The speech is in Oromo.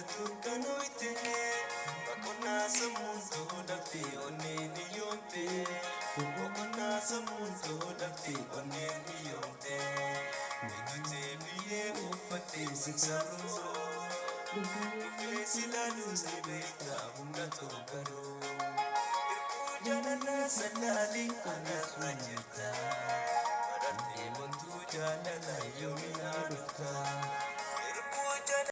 Kanoite, bakona samuntu dafti oneni yonte, bakona samuntu dafti oneni yonte. Medute biye ufate sinsaru, ufesi lalu zibeta bungato karo. Janana salali anas wajita, marate mantu janana yomina dufta.